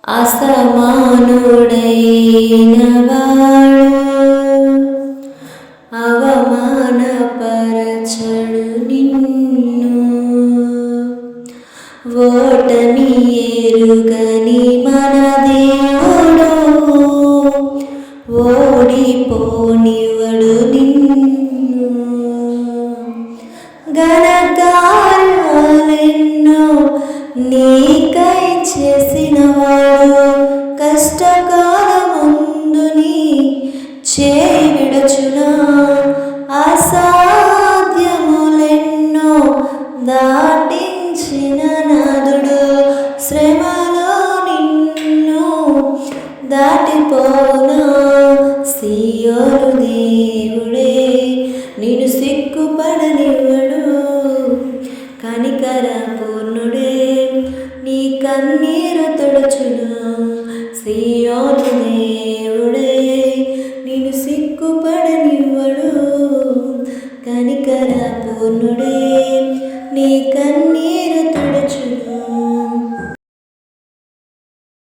అసమానుడైన వాడు అవమానపరచడు నిన్ను. ఓటమి ఎరుగని మన దేవుడు ఓడిపోనివడు నిన్ను. ఘనకార్యాలెన్నో నీకై చేసినవాడు కష్టకాలమందు నీ చేయి విడచునా. అసాధ్యములెన్నో దాటించిన నాదుడు శ్రమలో నిన్ను దాటిపోనా. సియోను దేవుడే నిన్ను సిగ్గుపడనివ్వడు, కనికర పూర్ణుడే నీ కన్నీరు తుడుచును. సియోను దేవుడే నిన్ను సిగ్గుపడనివ్వడు, కనికర పూర్ణుడే నీ కన్నీరు తుడుచును.